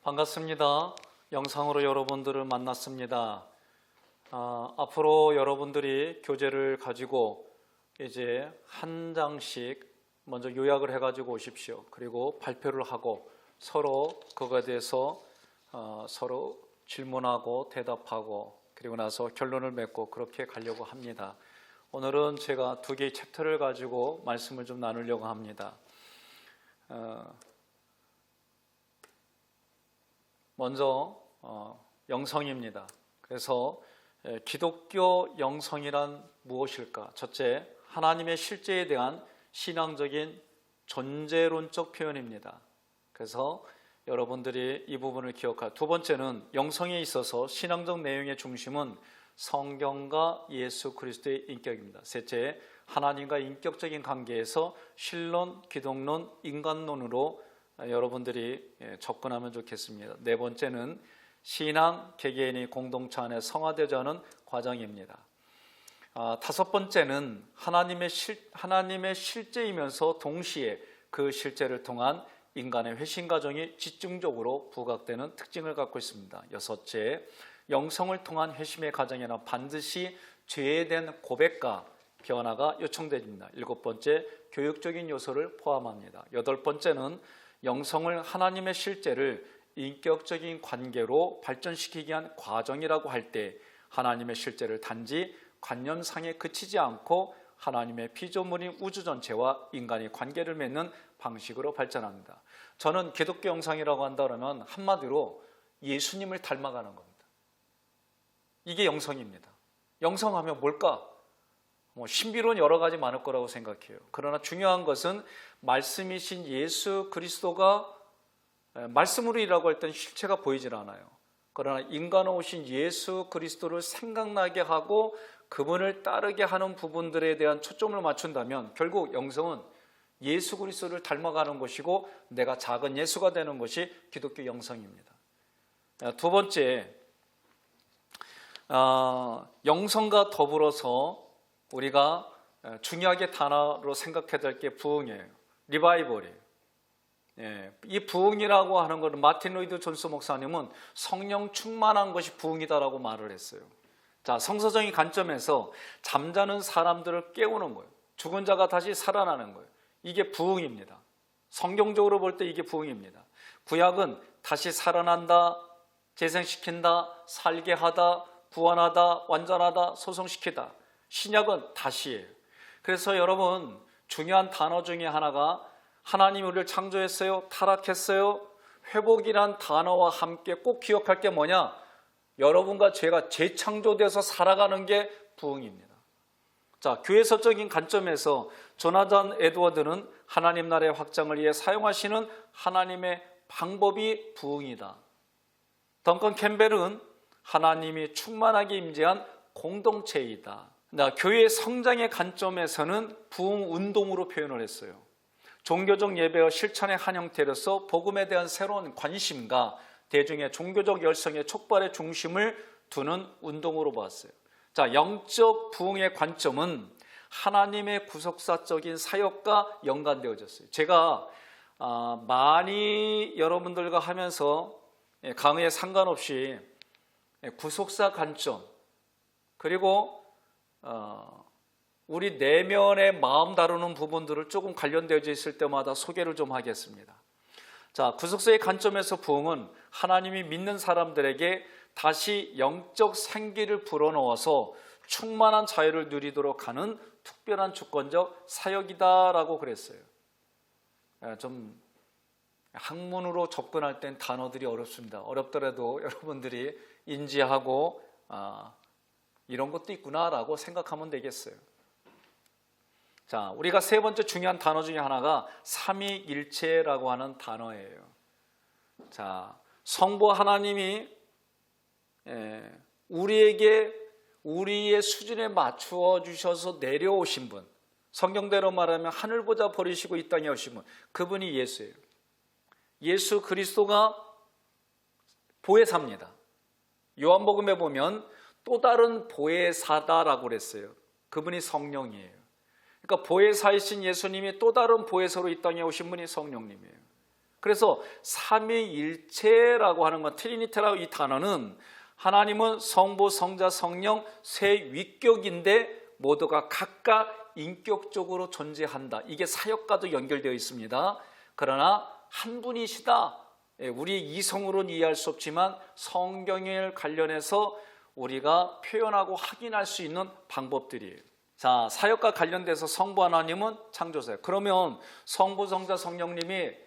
반갑습니다. 영상으로 여러분들을 만났습니다. 앞으로 여러분들이 교재를 가지고 이제 한 장씩 먼저 요약을 해가지고 오십시오. 그리고 발표를 하고 서로 그거에 대해서 서로 질문하고 대답하고 그리고 나서 결론을 맺고 그렇게 가려고 합니다. 오늘은 제가 두 개의 챕터를 가지고 말씀을 좀 나누려고 합니다. 먼저 영성입니다. 그래서 기독교 영성이란 무엇일까? 첫째, 하나님의 실제에 대한 신앙적인 존재론적 표현입니다. 그래서 여러분들이 이 부분을 기억할. 두 번째는 영성에 있어서 신앙적 내용의 중심은 성경과 예수 그리스도의 인격입니다. 셋째, 하나님과 인격적인 관계에서 신론, 기독론, 인간론으로 여러분들이 접근하면 좋겠습니다. 네 번째는 신앙, 개개인이 공동체 안에 성화되지 않은 과정입니다. 다섯 번째는 하나님의 실제이면서 동시에 그 실제를 통한 인간의 회심 과정이 집중적으로 부각되는 특징을 갖고 있습니다. 여섯째, 영성을 통한 회심의 과정에는 반드시 죄에 대한 고백과 변화가 요청됩니다. 일곱 번째, 교육적인 요소를 포함합니다. 여덟 번째는 영성을 하나님의 실제를 인격적인 관계로 발전시키기 위한 과정이라고 할 때 하나님의 실제를 단지 관념상에 그치지 않고 하나님의 피조물인 우주 전체와 인간이 관계를 맺는 방식으로 발전합니다. 저는 기독교 영성이라고 한다면 한마디로 예수님을 닮아가는 겁니다. 이게 영성입니다. 영성하면 뭘까? 신비로운 여러 가지 많을 거라고 생각해요. 그러나 중요한 것은 말씀이신 예수 그리스도가 말씀으로 일하고 할 때는 실체가 보이질 않아요. 그러나 인간으로 오신 예수 그리스도를 생각나게 하고 그분을 따르게 하는 부분들에 대한 초점을 맞춘다면 결국 영성은 예수 그리스도를 닮아가는 것이고 내가 작은 예수가 되는 것이 기독교 영성입니다. 두 번째, 영성과 더불어서 우리가 중요하게 단어로 생각해야 될 게 부흥이에요. 리바이벌이에요. 이 부흥이라고 하는 것은 마틴 로이드 존스 목사님은 성령 충만한 것이 부흥이다라고 말을 했어요. 자, 성서적인 관점에서 잠자는 사람들을 깨우는 거예요. 죽은 자가 다시 살아나는 거예요. 이게 부흥입니다. 성경적으로 볼 때 이게 부흥입니다. 구약은 다시 살아난다, 재생시킨다, 살게 하다, 구원하다, 완전하다, 소성시키다. 신약은 다시예요. 그래서 여러분 중요한 단어 중에 하나가 하나님이 우리를 창조했어요? 타락했어요? 회복이란 단어와 함께 꼭 기억할 게 뭐냐? 여러분과 제가 재창조돼서 살아가는 게 부흥입니다. 자, 교회설적인 관점에서 조나단 에드워드는 하나님 나라의 확장을 위해 사용하시는 하나님의 방법이 부흥이다. 덩컨 캠벨은 하나님이 충만하게 임재한 공동체이다. 교회의 성장의 관점에서는 부흥 운동으로 표현을 했어요. 종교적 예배와 실천의 한 형태로서 복음에 대한 새로운 관심과 대중의 종교적 열성의 촉발의 중심을 두는 운동으로 보았어요. 자, 영적 부흥의 관점은 하나님의 구속사적인 사역과 연관되어졌어요. 제가 많이 여러분들과 하면서 강의에 상관없이 구속사 관점 그리고 우리 내면의 마음 다루는 부분들을 조금 관련되어져 있을 때마다 소개를 좀 하겠습니다. 자, 구속사의 관점에서 부흥은 하나님이 믿는 사람들에게 다시 영적 생기를 불어넣어서 충만한 자유를 누리도록 하는 특별한 주권적 사역이다라고 그랬어요. 좀 학문으로 접근할 땐 단어들이 어렵습니다. 어렵더라도 여러분들이 인지하고 이런 것도 있구나라고 생각하면 되겠어요. 자, 우리가 세 번째 중요한 단어 중에 하나가 삼위일체라고 하는 단어예요. 자, 성부 하나님이 우리에게 우리의 수준에 맞추어 주셔서 내려오신 분, 성경대로 말하면 하늘보다 버리시고 이 땅에 오신 분, 그분이 예수예요. 예수 그리스도가 보혜사입니다. 요한복음에 보면 또 다른 보혜사다라고 그랬어요. 그분이 성령이에요. 그러니까 보혜사이신 예수님이 또 다른 보혜사로 이 땅에 오신 분이 성령님이에요. 그래서 삼위일체라고 하는 건, 트리니티라고 이 단어는 하나님은 성부, 성자, 성령 세 위격인데 모두가 각각 인격적으로 존재한다. 이게 사역과도 연결되어 있습니다. 그러나 한 분이시다. 우리 이성으로는 이해할 수 없지만 성경을 관련해서 우리가 표현하고 확인할 수 있는 방법들이에요. 자, 사역과 관련돼서 성부 하나님은 창조자예요. 그러면 성부, 성자, 성령님이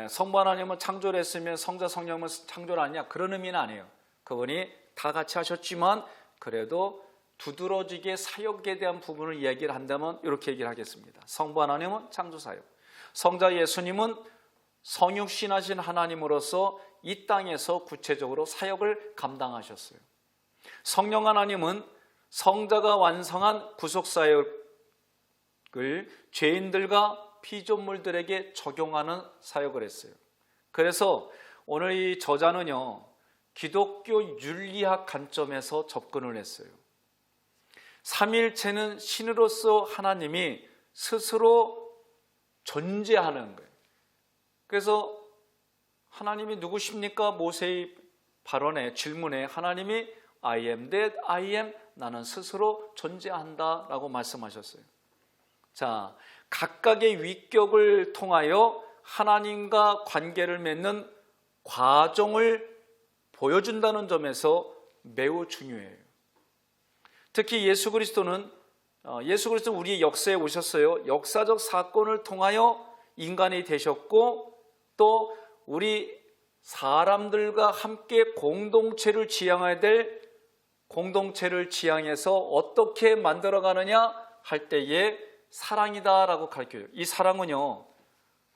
성부 하나님은 창조를 했으면 성자, 성령은 창조를 아니냐? 그런 의미는 아니에요. 그분이 다 같이 하셨지만 그래도 두드러지게 사역에 대한 부분을 이야기를 한다면 이렇게 얘기를 하겠습니다. 성부 하나님은 창조사역, 성자 예수님은 성육신하신 하나님으로서 이 땅에서 구체적으로 사역을 감당하셨어요. 성령 하나님은 성자가 완성한 구속사역을 죄인들과 피조물들에게 적용하는 사역을 했어요. 그래서 오늘 이 저자는요, 기독교 윤리학 관점에서 접근을 했어요. 삼위일체는 신으로서 하나님이 스스로 존재하는 거예요. 그래서 하나님이 누구십니까? 모세의 발언에, 질문에 하나님이 I am that I am, 나는 스스로 존재한다 라고 말씀하셨어요. 자, 각각의 위격을 통하여 하나님과 관계를 맺는 과정을 보여준다는 점에서 매우 중요해요. 특히 예수 그리스도는 우리의 역사에 오셨어요. 역사적 사건을 통하여 인간이 되셨고, 또 우리 사람들과 함께 공동체를 지향해야 될, 공동체를 지향해서 어떻게 만들어가느냐 할 때에 사랑이다라고 가르쳐요. 이 사랑은요,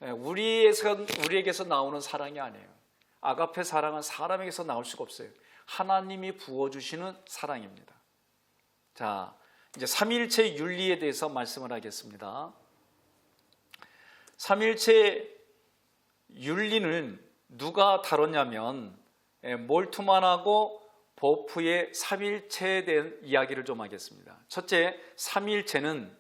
우리에게서 나오는 사랑이 아니에요. 아가페 사랑은 사람에게서 나올 수가 없어요. 하나님이 부어주시는 사랑입니다. 자, 이제 삼위일체 윤리에 대해서 말씀을 하겠습니다. 삼위일체 윤리는 누가 다뤘냐면 몰트만하고 보프의 삼위일체에 대한 이야기를 좀 하겠습니다. 첫째, 삼위일체는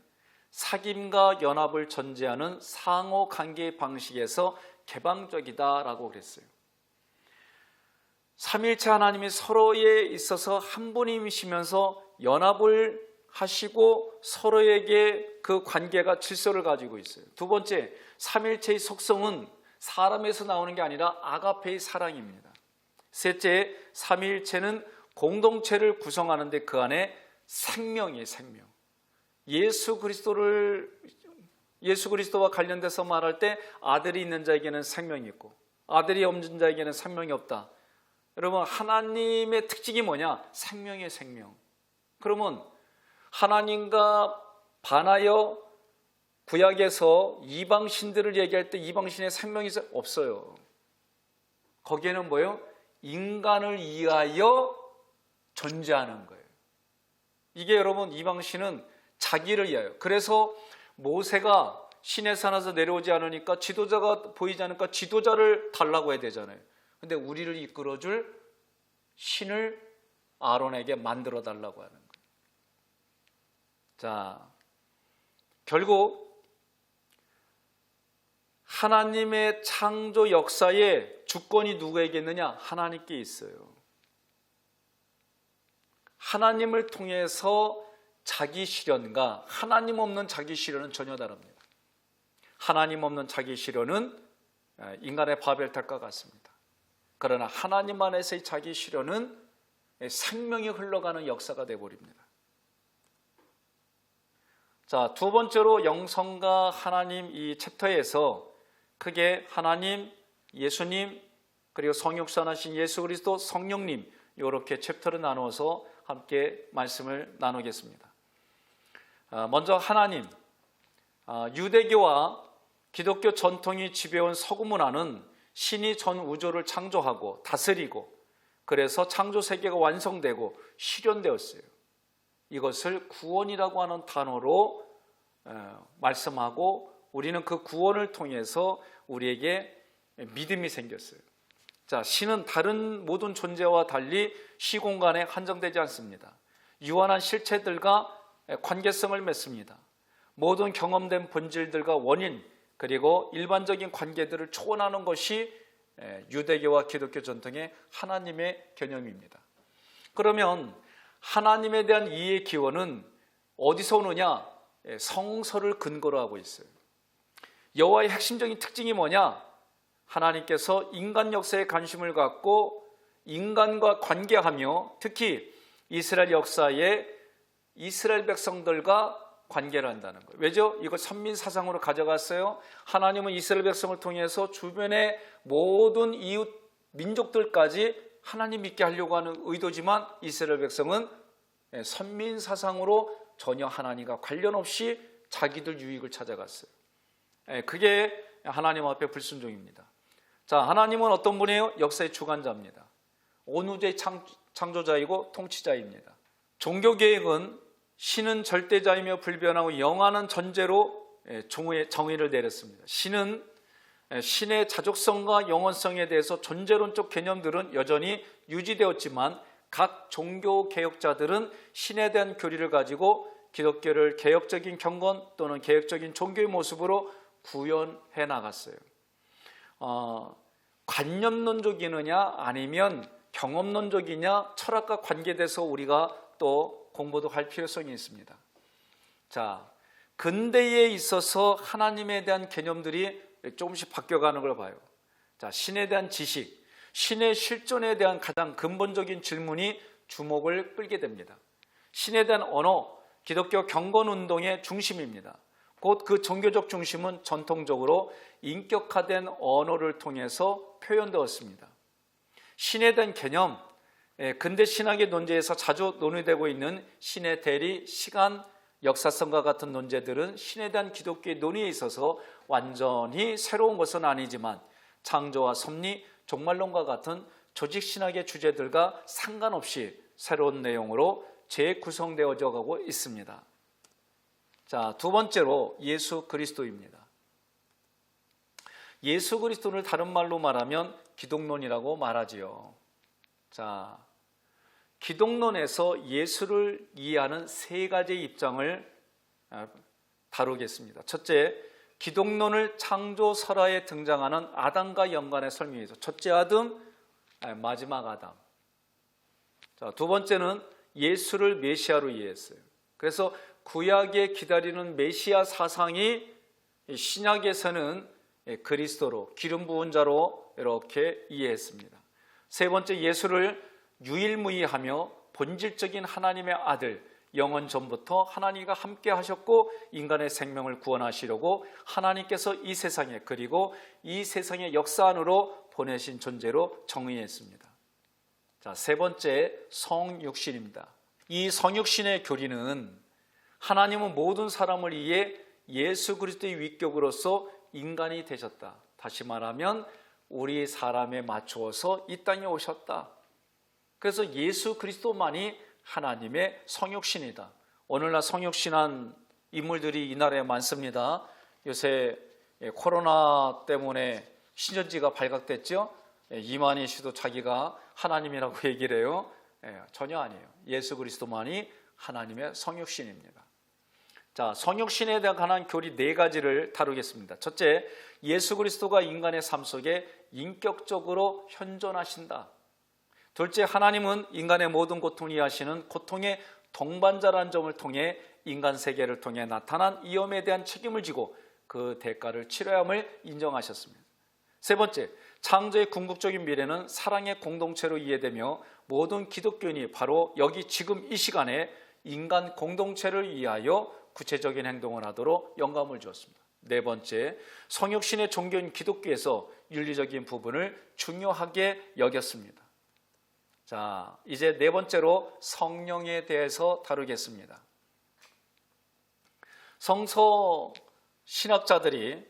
사귐과 연합을 전제하는 상호관계 방식에서 개방적이다라고 그랬어요. 삼위일체 하나님이 서로에 있어서 한 분이시면서 연합을 하시고 서로에게 그 관계가 질서를 가지고 있어요. 두 번째, 삼위일체의 속성은 사람에서 나오는 게 아니라 아가페의 사랑입니다. 셋째, 삼위일체는 공동체를 구성하는데 그 안에 생명이에요. 생명. 예수 그리스도와 관련돼서 말할 때 아들이 있는 자에게는 생명이 있고 아들이 없는 자에게는 생명이 없다. 여러분, 하나님의 특징이 뭐냐? 생명의 생명. 그러면 하나님과 반하여 구약에서 이방신들을 얘기할 때 이방신의 생명이 없어요. 거기에는 뭐예요? 인간을 위하여 존재하는 거예요. 이게 여러분, 이방신은 자기를 위하여. 그래서 모세가 신의 산에서 내려오지 않으니까, 지도자가 보이지 않으니까 지도자를 달라고 해야 되잖아요. 근데 우리를 이끌어줄 신을 아론에게 만들어 달라고 하는 거예요. 자, 결국 하나님의 창조 역사에 주권이 누구에게 있느냐? 하나님께 있어요. 하나님을 통해서 자기 실현과 하나님 없는 자기 실현은 전혀 다릅니다. 하나님 없는 자기 실현은 인간의 바벨탑과 같습니다. 그러나 하나님 안에서의 자기 실현은 생명이 흘러가는 역사가 되어버립니다. 자, 두 번째로 영성과 하나님 이 챕터에서 크게 하나님, 예수님, 그리고 성육신하신 예수 그리스도, 성령님, 이렇게 챕터를 나누어서 함께 말씀을 나누겠습니다. 먼저 하나님, 유대교와 기독교 전통이 지배해온 서구 문화는 신이 전 우주를 창조하고 다스리고 그래서 창조 세계가 완성되고 실현되었어요. 이것을 구원이라고 하는 단어로 말씀하고 우리는 그 구원을 통해서 우리에게 믿음이 생겼어요. 자, 신은 다른 모든 존재와 달리 시공간에 한정되지 않습니다. 유한한 실체들과 관계성을 맺습니다. 모든 경험된 본질들과 원인, 그리고 일반적인 관계들을 초월하는 것이 유대교와 기독교 전통의 하나님의 개념입니다. 그러면 하나님에 대한 이해의 기원은 어디서 오느냐? 성서를 근거로 하고 있어요. 여호와의 핵심적인 특징이 뭐냐? 하나님께서 인간 역사에 관심을 갖고 인간과 관계하며 특히 이스라엘 역사에 이스라엘 백성들과 관계를 한다는 거예요. 왜죠? 이걸 선민 사상으로 가져갔어요. 하나님은 이스라엘 백성을 통해서 주변의 모든 이웃 민족들까지 하나님 믿게 하려고 하는 의도지만 이스라엘 백성은 선민 사상으로 전혀 하나님과 관련 없이 자기들 유익을 찾아갔어요. 그게 하나님 앞에 불순종입니다. 자, 하나님은 어떤 분이에요? 역사의 주관자입니다. 온 우주의 창조자이고 통치자입니다. 종교개혁은 신은 절대자이며 불변하고 영원한 전제로 정의를 내렸습니다. 신의 자족성과 영원성에 대해서 존재론적 개념들은 여전히 유지되었지만 각 종교 개혁자들은 신에 대한 교리를 가지고 기독교를 개혁적인 경건 또는 개혁적인 종교의 모습으로 구현해 나갔어요. 관념론적이느냐 아니면 경험론적이냐 철학과 관계돼서 우리가 또 공부도 할 필요성이 있습니다. 자, 근대에 있어서 하나님에 대한 개념들이 조금씩 바뀌어가는 걸 봐요. 자, 신에 대한 지식, 신의 실존에 대한 가장 근본적인 질문이 주목을 끌게 됩니다. 신에 대한 언어, 기독교 경건운동의 중심입니다. 곧 그 종교적 중심은 전통적으로 인격화된 언어를 통해서 표현되었습니다. 신에 대한 개념, 근대 신학의 논제에서 자주 논의되고 있는 신의 대리, 시간, 역사성과 같은 논제들은 신에 대한 기독교의 논의에 있어서 완전히 새로운 것은 아니지만 창조와 섭리, 종말론과 같은 조직신학의 주제들과 상관없이 새로운 내용으로 재구성되어져 가고 있습니다. 자, 두 번째로 예수 그리스도입니다. 예수 그리스도를 다른 말로 말하면 기독론이라고 말하지요. 자, 기독론에서 예수를 이해하는 세 가지 입장을 다루겠습니다. 첫째, 기독론을 창조 설화에 등장하는 아담과 연관해 설명해서 첫째 아담, 마지막 아담. 자, 두 번째는 예수를 메시아로 이해했어요. 그래서 구약에 기다리는 메시아 사상이 신약에서는 그리스도로 기름 부은 자로 이렇게 이해했습니다. 세 번째, 예수를 유일무이하며 본질적인 하나님의 아들, 영원 전부터 하나님과 함께 하셨고 인간의 생명을 구원하시려고 하나님께서 이 세상에 그리고 이 세상의 역사 안으로 보내신 존재로 정의했습니다. 자, 세 번째, 성육신입니다. 이 성육신의 교리는 하나님은 모든 사람을 위해 예수 그리스도의 위격으로서 인간이 되셨다. 다시 말하면 우리 사람에 맞추어서 이 땅에 오셨다. 그래서 예수 그리스도만이 하나님의 성육신이다. 오늘날 성육신한 인물들이 이 나라에 많습니다. 요새 코로나 때문에 신천지가 발각됐죠. 이만희 씨도 자기가 하나님이라고 얘기를 해요. 전혀 아니에요. 예수 그리스도만이 하나님의 성육신입니다. 자, 성육신에 관한 교리 네 가지를 다루겠습니다. 첫째, 예수 그리스도가 인간의 삶 속에 인격적으로 현존하신다. 둘째, 하나님은 인간의 모든 고통을 이해하시는 고통의 동반자라는 점을 통해 인간 세계를 통해 나타난 위험에 대한 책임을 지고 그 대가를 치러야 함을 인정하셨습니다. 세 번째, 창조의 궁극적인 미래는 사랑의 공동체로 이해되며 모든 기독교인이 바로 여기 지금 이 시간에 인간 공동체를 위하여 구체적인 행동을 하도록 영감을 주었습니다. 네 번째, 성육신의 종교인 기독교에서 윤리적인 부분을 중요하게 여겼습니다. 자, 이제 네 번째로 성령에 대해서 다루겠습니다. 성서 신학자들이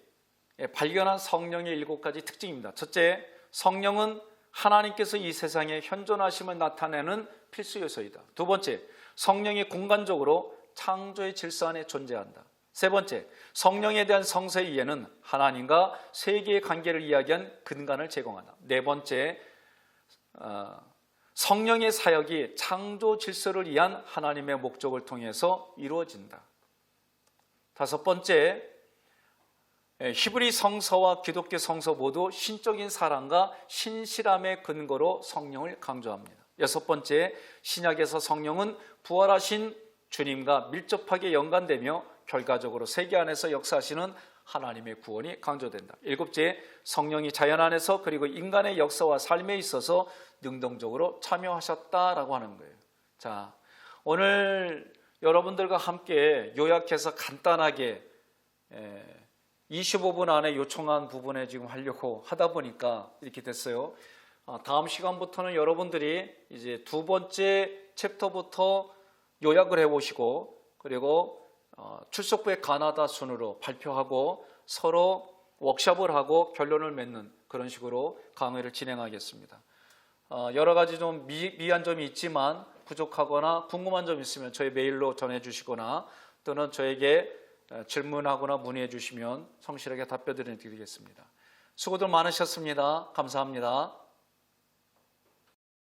발견한 성령의 7가지 특징입니다. 첫째, 성령은 하나님께서 이 세상에 현존하심을 나타내는 필수 요소이다. 두 번째, 성령이 공간적으로 창조의 질서 안에 존재한다. 세 번째, 성령에 대한 성서의 이해는 하나님과 세계의 관계를 이야기한 근간을 제공한다. 네 번째, 성령의 사역이 창조 질서를 위한 하나님의 목적을 통해서 이루어진다. 다섯 번째, 히브리 성서와 기독교 성서 모두 신적인 사랑과 신실함의 근거로 성령을 강조합니다. 여섯 번째, 신약에서 성령은 부활하신 주님과 밀접하게 연관되며 결과적으로 세계 안에서 역사하시는 하나님의 구원이 강조된다. 일곱째, 성령이 자연 안에서 그리고 인간의 역사와 삶에 있어서 능동적으로 참여하셨다라고 하는 거예요. 자, 오늘 여러분들과 함께 요약해서 간단하게 25분 안에 요청한 부분에 지금 하려고 하다 보니까 이렇게 됐어요. 다음 시간부터는 여러분들이 이제 두 번째 챕터부터 요약을 해보시고, 그리고 출석부의 가나다 순으로 발표하고 서로 워크숍을 하고 결론을 맺는 그런 식으로 강의를 진행하겠습니다. 여러 가지 좀 미한 점이 있지만 부족하거나 궁금한 점 있으면 저희 메일로 전해주시거나 또는 저에게 질문하거나 문의해 주시면 성실하게 답변 드리겠습니다. 수고들 많으셨습니다. 감사합니다.